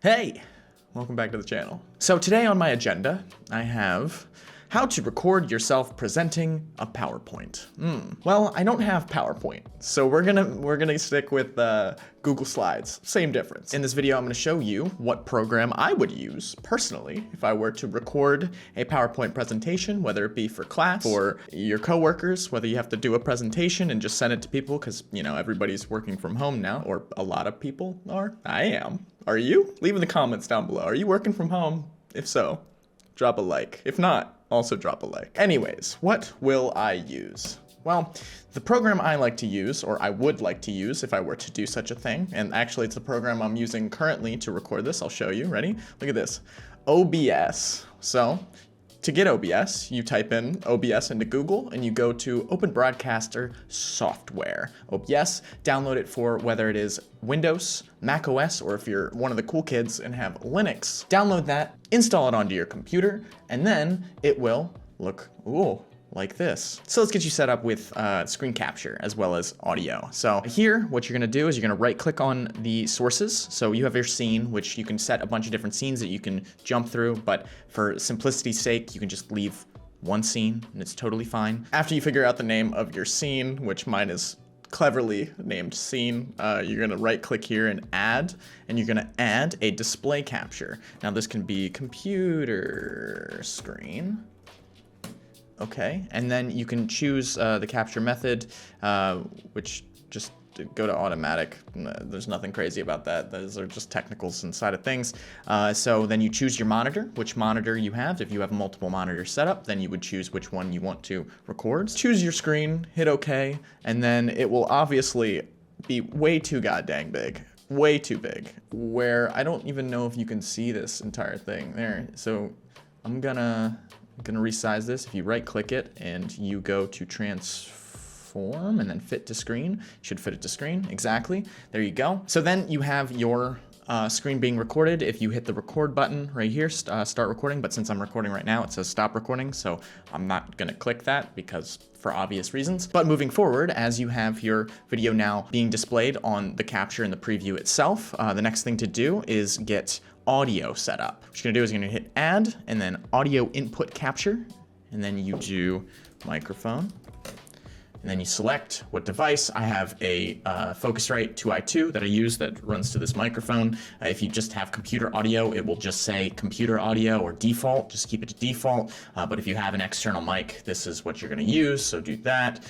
Hey, welcome back to the channel. So today on my agenda, I have how to record yourself presenting a PowerPoint. Well, I don't have PowerPoint, so we're gonna stick with Google Slides. Same difference. In this video, I'm gonna show you what program I would use personally if I were to record a PowerPoint presentation, whether it be for class or your coworkers, whether you have to do a presentation and just send it to people because, you know, everybody's working from home now, or a lot of people are. I am. Are you? Leave in the comments down below. Are you working from home? If so, drop a like. If not, also drop a like. Anyways, what will I use? Well, the program I like to use, or I would like to use if I were to do such a thing, and actually it's the program I'm using currently to record this. I'll show you. Ready? Look at this. OBS. So, to get OBS, you type in OBS into Google and you go to Open Broadcaster Software. OBS, download it for whether it is Windows, Mac OS, or if you're one of the cool kids and have Linux. Download that, install it onto your computer, and then it will look, like this. So let's get you set up with screen capture as well as audio. So here, what you're gonna do is you're gonna right click on the sources. So you have your scene, which you can set a bunch of different scenes that you can jump through, but for simplicity's sake, you can just leave one scene and it's totally fine. After you figure out the name of your scene, which mine is cleverly named scene, you're gonna right click here and you're gonna add a display capture. Now this can be computer screen. Okay, and then you can choose the capture method, which just go to automatic. There's nothing crazy about that. Those are just technicals inside of things. So then you choose your monitor, which monitor you have. If you have multiple monitors set up, then you would choose which one you want to record. Choose your screen, hit OK, and then it will obviously be way too goddamn big. Way too big, where I don't even know if you can see this entire thing there. So I'm gonna resize this. If you right click it and you go to transform and then fit to screen, you should fit it to screen. Exactly. There you go. So then you have your screen being recorded. If you hit the record button right here, start recording, but since I'm recording right now, it says stop recording, so I'm not gonna click that because for obvious reasons. But moving forward, as you have your video now being displayed on the capture and the preview itself, the next thing to do is get audio set up. What you're gonna do is you're gonna hit add and then audio input capture, and then you do microphone, and then you select what device. I have a Focusrite 2i2 that I use that runs to this microphone. If you just have computer audio, it will just say computer audio or default, just keep it to default. But if you have an external mic, this is what you're gonna use, so do that,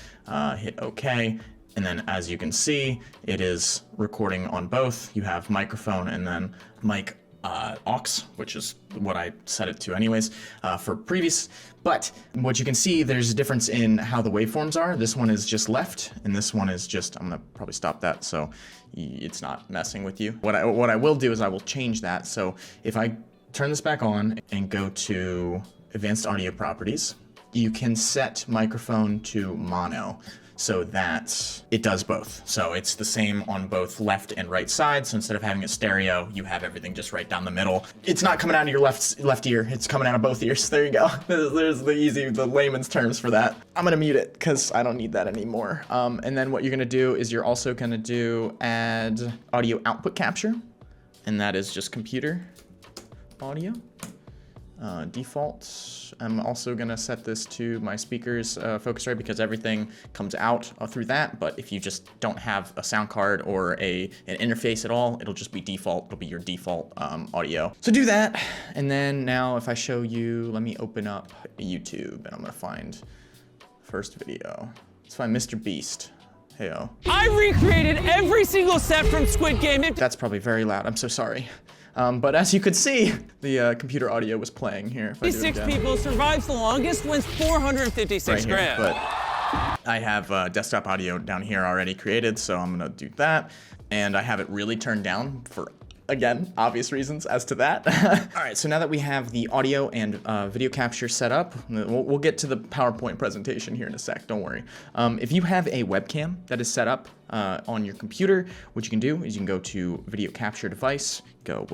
hit OK. And then as you can see, it is recording on both. You have microphone and then mic aux, which is what I set it to anyways for previous. But what you can see, there's a difference in how the waveforms are. This one is just left, and this one is just, I'm gonna probably stop that so it's not messing with you. What I will do is I will change that. So if I turn this back on and go to advanced audio properties, you can set microphone to mono, so that it does both. So it's the same on both left and right sides. So instead of having a stereo, you have everything just right down the middle. It's not coming out of your left ear, it's coming out of both ears. There you go. There's the layman's terms for that. I'm gonna mute it because I don't need that anymore. And then what you're gonna do is you're also gonna do add audio output capture, and that is just computer audio. Default. I'm also gonna set this to my speakers Focusrite because everything comes out through that, but if you just don't have a sound card or an interface at all, it'll just be default. It'll be your default audio. So do that, and then now if I show you, let me open up YouTube and I'm gonna find first video. Let's find Mr. Beast. Heyo. I recreated every single set from Squid Game. That's probably very loud, I'm so sorry. But as you could see, the computer audio was playing here. 56 people survives the longest, wins 456 grand. But I have desktop audio down here already created, so I'm gonna do that. And I have it really turned down for, again, obvious reasons as to that. All right, so now that we have the audio and video capture set up, we'll get to the PowerPoint presentation here in a sec, don't worry. If you have a webcam that is set up on your computer, what you can do is you can go to video capture device, go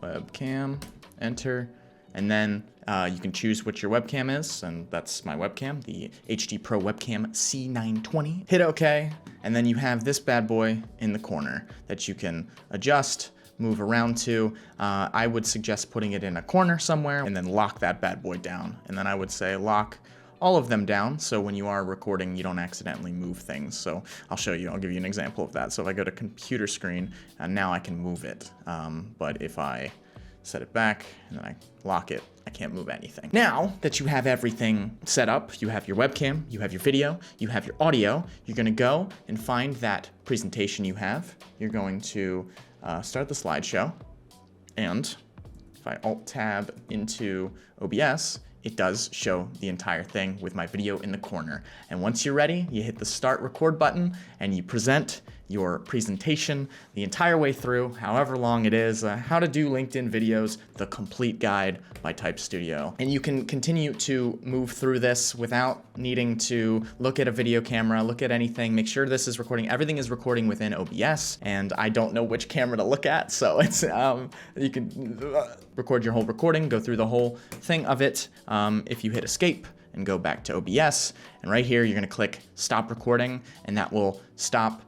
webcam, enter, and then you can choose what your webcam is, and that's my webcam, the HD Pro Webcam C920. Hit OK, and then you have this bad boy in the corner that you can adjust move around to. I would suggest putting it in a corner somewhere and then lock that bad boy down. And then I would say lock all of them down, so when you are recording, you don't accidentally move things. So I'll show you, I'll give you an example of that. So if I go to computer screen, and now I can move it. But if I set it back and then I lock it, I can't move anything. Now that you have everything set up, you have your webcam, you have your video, you have your audio, you're gonna go and find that presentation you have. You're going to start the slideshow, and if I Alt-Tab into OBS, it does show the entire thing with my video in the corner. And once you're ready, you hit the start record button and you present your presentation the entire way through, however long it is, how to do LinkedIn videos, the complete guide by Type Studio. And you can continue to move through this without needing to look at a video camera, look at anything, make sure this is recording. Everything is recording within OBS, and I don't know which camera to look at, so it's you can record your whole recording, go through the whole thing of it. If you hit escape and go back to OBS, and right here you're gonna click stop recording, and that will stop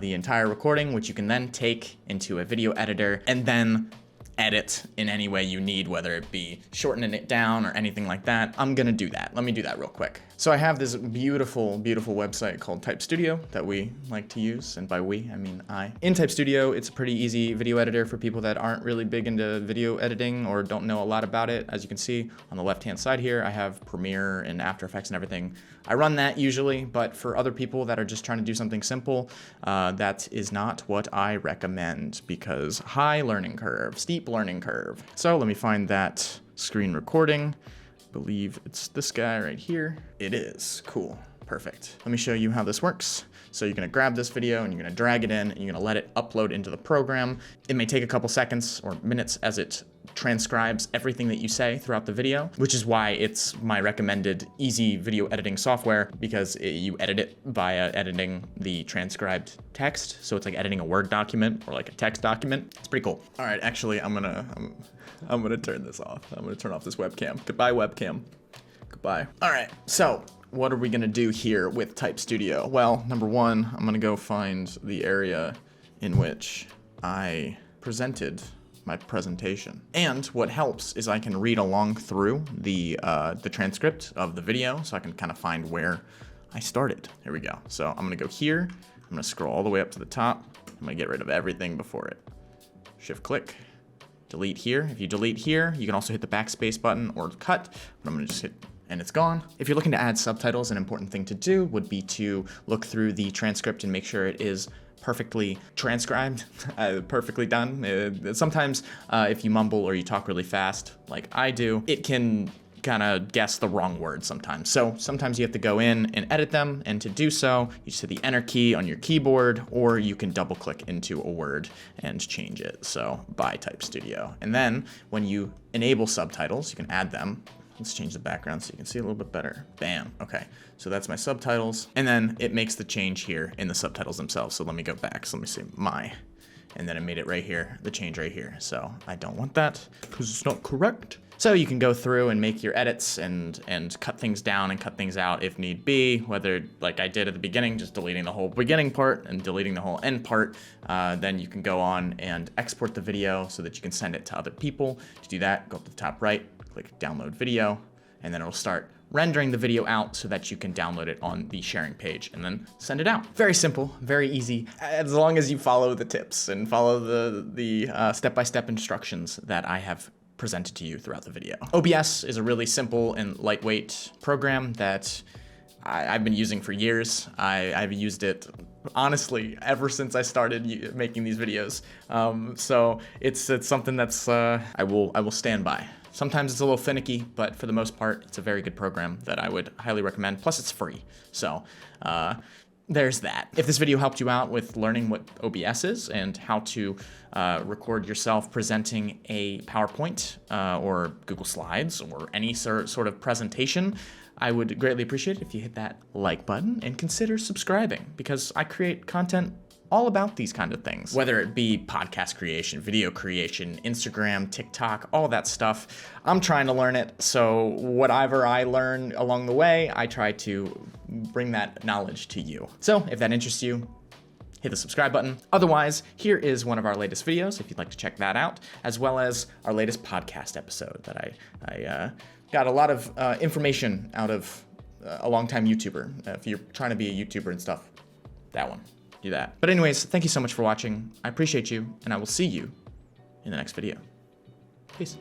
the entire recording, which you can then take into a video editor and then edit in any way you need, whether it be shortening it down or anything like that. I'm gonna do that. Let me do that real quick. So I have this beautiful, beautiful website called Type Studio that we like to use, and by we, I mean I. In Type Studio, it's a pretty easy video editor for people that aren't really big into video editing or don't know a lot about it. As you can see on the left-hand side here, I have Premiere and After Effects and everything. I run that usually, but for other people that are just trying to do something simple, that is not what I recommend, because high learning curve, steep learning curve. So let me find that screen recording. I believe it's this guy right here. It is. Cool. Perfect. Let me show you how this works. So you're gonna grab this video and you're gonna drag it in and you're gonna let it upload into the program. It may take a couple seconds or minutes as it transcribes everything that you say throughout the video, which is why it's my recommended easy video editing software, because you edit it via editing the transcribed text. So it's like editing a Word document or like a text document. It's pretty cool. All right, actually, I'm gonna turn this off. I'm gonna turn off this webcam. Goodbye, webcam. Goodbye. All right, so what are we gonna do here with Type Studio? Well, number one, I'm gonna go find the area in which I presented my presentation. And what helps is I can read along through the transcript of the video, so I can kind of find where I started. Here we go. So I'm gonna go here. I'm gonna scroll all the way up to the top. I'm gonna get rid of everything before it. Shift click, delete here. If you delete here, you can also hit the backspace button or cut, but I'm gonna just hit and it's gone. If you're looking to add subtitles, an important thing to do would be to look through the transcript and make sure it is perfectly transcribed, perfectly done. Sometimes if you mumble or you talk really fast, like I do, it can kind of guess the wrong word sometimes. So sometimes you have to go in and edit them, and to do so, you just hit the enter key on your keyboard, or you can double click into a word and change it. So by Type Studio. And then when you enable subtitles, you can add them. Let's change the background so you can see a little bit better. Bam, okay. So that's my subtitles. And then it makes the change here in the subtitles themselves. So let me go back. So let me say my, and then it made it right here, the change right here. So I don't want that because it's not correct. So you can go through and make your edits and cut things down and cut things out if need be, whether like I did at the beginning, just deleting the whole beginning part and deleting the whole end part. Then you can go on and export the video so that you can send it to other people. To do that, go up to the top right, click download video, and then it'll start rendering the video out so that you can download it on the sharing page and then send it out. Very simple, very easy, as long as you follow the tips and follow the step-by-step instructions that I have presented to you throughout the video. OBS is a really simple and lightweight program that I've been using for years. I've used it honestly ever since I started making these videos. So it's something that's I will stand by. Sometimes it's a little finicky, but for the most part, it's a very good program that I would highly recommend. Plus, it's free. So there's that. If this video helped you out with learning what OBS is and how to record yourself presenting a PowerPoint or Google Slides or any sort of presentation, I would greatly appreciate it if you hit that like button and consider subscribing, because I create content all about these kind of things, whether it be podcast creation, video creation, Instagram, TikTok, all that stuff. I'm trying to learn it, so whatever I learn along the way, I try to bring that knowledge to you. So if that interests you, hit the subscribe button. Otherwise, here is one of our latest videos if you'd like to check that out, as well as our latest podcast episode that I got a lot of information out of a longtime YouTuber. If you're trying to be a YouTuber and stuff, that one, do that. But anyways, thank you so much for watching. I appreciate you, and I will see you in the next video. Peace.